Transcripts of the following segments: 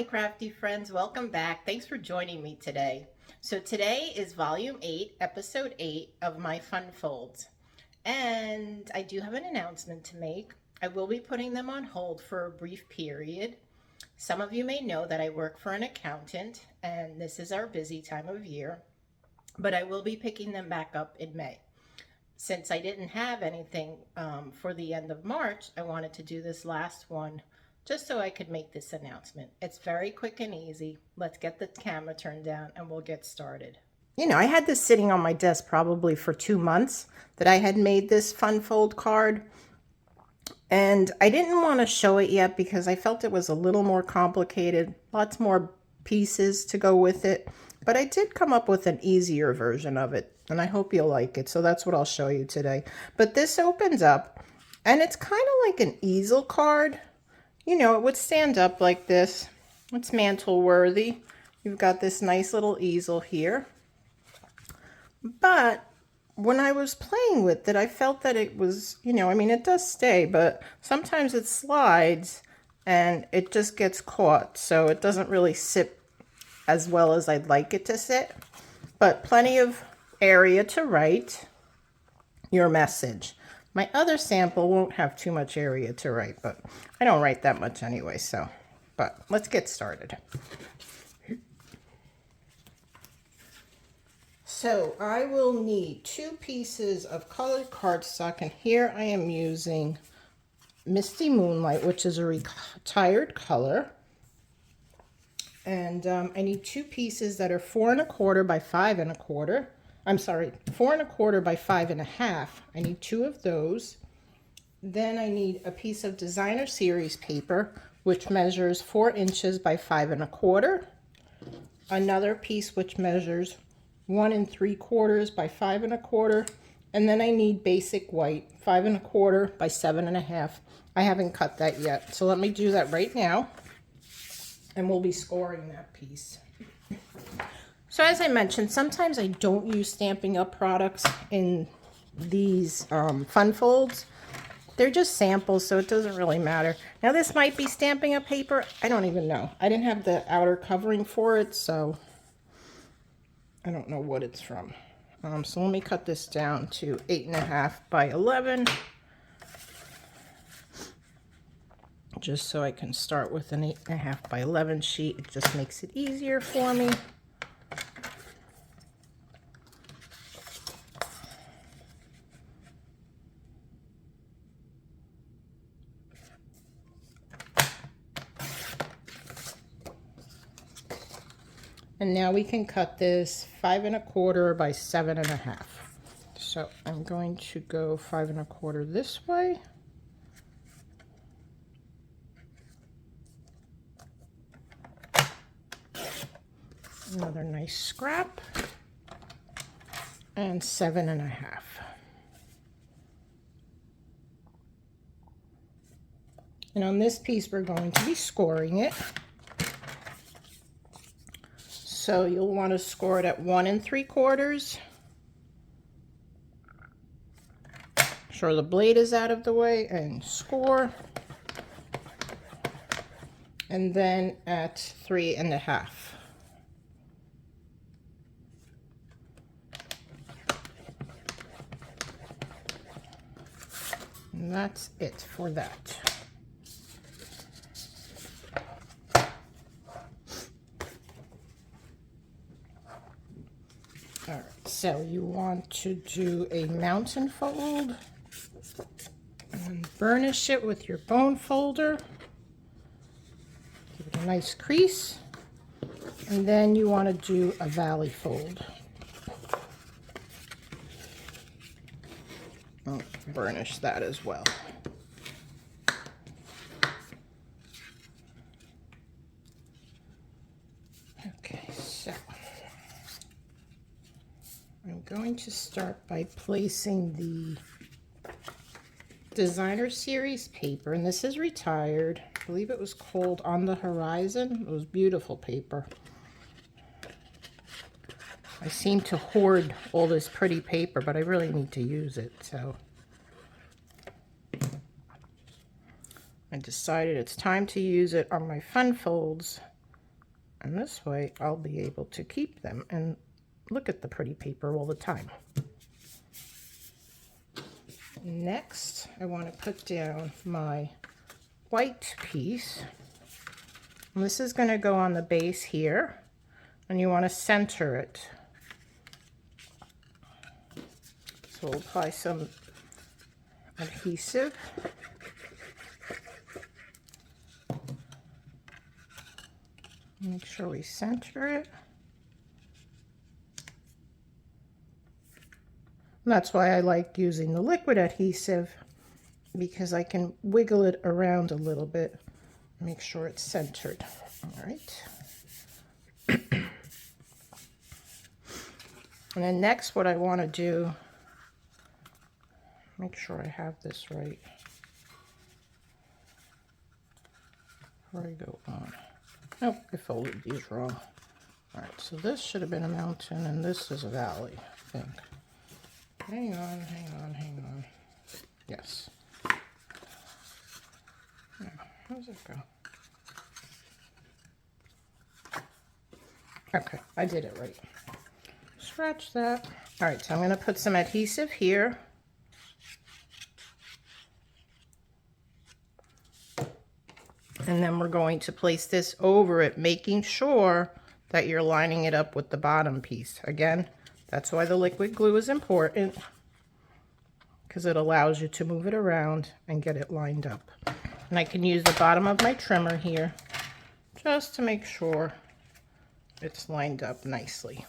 my crafty friends, welcome back. Thanks for joining me today. So today is volume 8, episode 8 of my fun folds. And I do have an announcement to make. I will be putting them on hold for a brief period. Some of you may know that I work for an accountant and this is our busy time of year, but I will be picking them back up in May. Since I didn't have anything for the end of March, I wanted to do this last one just so I could make this announcement. It's very quick and easy. Let's get the camera turned down and we'll get started. You know, I had this sitting on my desk probably for 2 months that I had made this fun fold card. And I didn't want to show it yet because I felt it was a little more complicated, lots more pieces to go with it. But I did come up with an easier version of it, and I hope you'll like it. So that's what I'll show you today. But this opens up, and it's kind of like an easel card. You know, it would stand up like this. It's mantle worthy. You've got this nice little easel here. But when I was playing with it, I felt that it was, you know, I mean, it does stay, but sometimes it slides and it just gets caught. So it doesn't really sit as well as I'd like it to sit. But plenty of area to write your message. My other sample won't have too much area to write, but I don't write that much anyway, so. But let's get started. So I will need 2 pieces of colored cardstock, and here I am using Misty Moonlight, which is a retired color. And I need 2 pieces that are 4 1/4 by 5 1/4. I'm sorry, 4 1/4 by 5 1/2. I need 2 of those. Then I need a piece of designer series paper, which measures 4 inches by 5 1/4. Another piece which measures 1 3/4 by 5 1/4. And then I need basic white, 5 1/4 by 7 1/2. I haven't cut that yet, so let me do that right now. And we'll be scoring that piece. So as I mentioned, sometimes I don't use Stampin' Up products in these fun folds. They're just samples, so it doesn't really matter. Now this might be Stampin' Up paper. I don't even know. I didn't have the outer covering for it, so I don't know what it's from. So let me cut this down to 8 1/2 by 11. Just so I can start with an 8 1/2 by 11 sheet. It just makes it easier for me. And now we can cut this 5 1/4 by 7 1/2. So I'm going to go 5 1/4 this way. Another nice scrap, and 7 1/2. And on this piece, we're going to be scoring it. So you'll want to score it at 1 3/4. Sure the blade is out of the way and score. And then at 3 1/2. And that's it for that. All right, so you want to do a mountain fold and burnish it with your bone folder. Give it a nice crease. And then you want to do a valley fold. I'll burnish that as well. Okay, so I'm going to start by placing the designer series paper, and this is retired. I believe it was called On the Horizon. It was beautiful paper. I seem to hoard all this pretty paper, but I really need to use it, so I decided it's time to use it on my fun folds And this way I'll be able to keep them and look at the pretty paper all the time. Next, I want to put down my white piece. And this is going to go on the base here, and you want to center it. So we'll apply some adhesive. Make sure we center it. And that's why I like using the liquid adhesive, because I can wiggle it around a little bit, make sure it's centered. All right. And then next, what I want to do, make sure I have this right before I go on. Nope, I folded these wrong. All right, so this should have been a mountain and this is a valley, I think. Hang on, hang on, hang on. Yes. Now, how does it go? Okay, I did it right. Scratch that. All right, so I'm going to put some adhesive here. And then we're going to place this over it, making sure that you're lining it up with the bottom piece. Again, that's why the liquid glue is important, because it allows you to move it around and get it lined up. And I can use the bottom of my trimmer here just to make sure it's lined up nicely.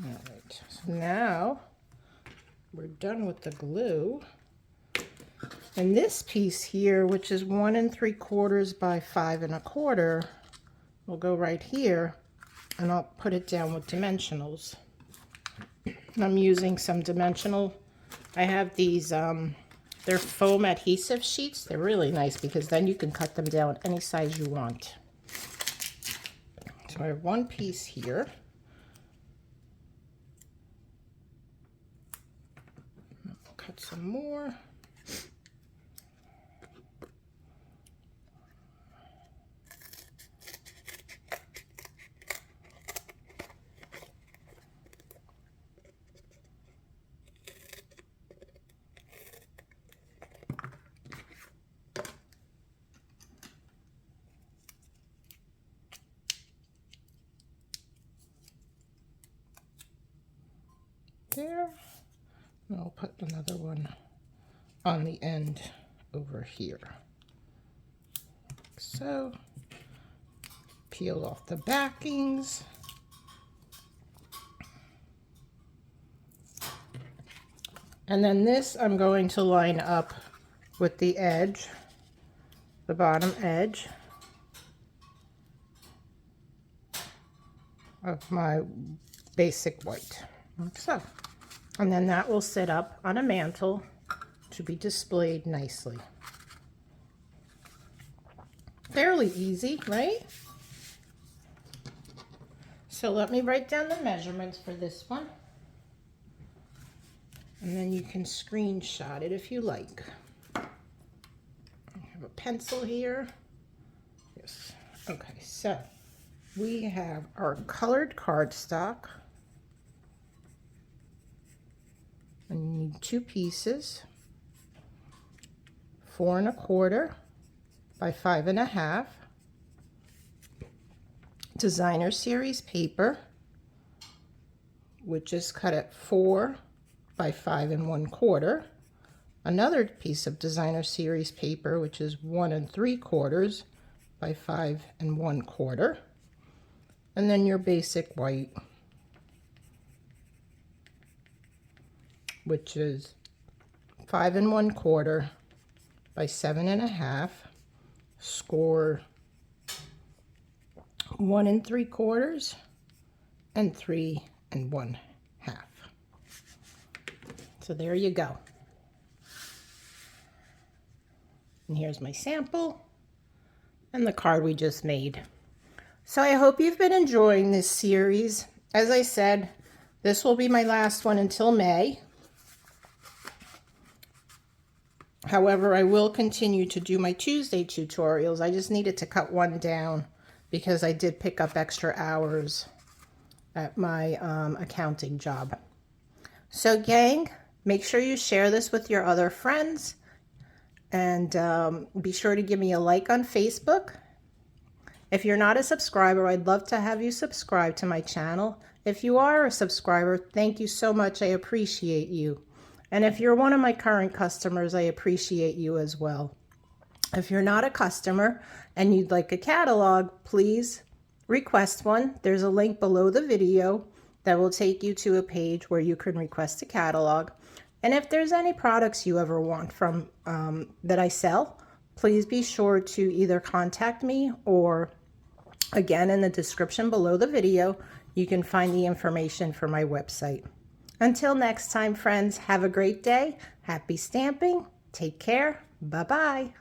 All right, so now we're done with the glue. And this piece here, which is 1 3/4 by 5 1/4, will go right here, and I'll put it down with dimensionals. And I'm using some dimensional. I have these, they're foam adhesive sheets. They're really nice because then you can cut them down any size you want. So I have one piece here. I'll cut some more. There, and I'll put another one on the end over here. So, peel off the backings. And then this I'm going to line up with the edge, the bottom edge of my basic white. Like so. And then that will sit up on a mantle to be displayed nicely. Fairly easy, right? So let me write down the measurements for this one. And then you can screenshot it if you like. I have a pencil here. Yes. Okay, so we have our colored cardstock. And you need 2 pieces, 4 1/4 by 5 1/2, designer series paper, which is cut at 4 by 5 1/4, another piece of designer series paper, which is 1 3/4 by 5 1/4, and then your basic white, which is 5 1/4 by 7 1/2, score 1 3/4 and 3 1/2. So there you go. And here's my sample and the card we just made. So I hope you've been enjoying this series. As I said, this will be my last one until May. However, I will continue to do my Tuesday tutorials. I just needed to cut one down because I did pick up extra hours at my accounting job. So gang, make sure you share this with your other friends, and be sure to give me a like on Facebook. If you're not a subscriber, I'd love to have you subscribe to my channel. If you are a subscriber, thank you so much. I appreciate you. And if you're one of my current customers, I appreciate you as well. If you're not a customer and you'd like a catalog, please request one. There's a link below the video that will take you to a page where you can request a catalog. And if there's any products you ever want from that I sell, please be sure to either contact me, or again, in the description below the video, you can find the information for my website. Until next time, friends, have a great day. Happy stamping. Take care. Bye-bye.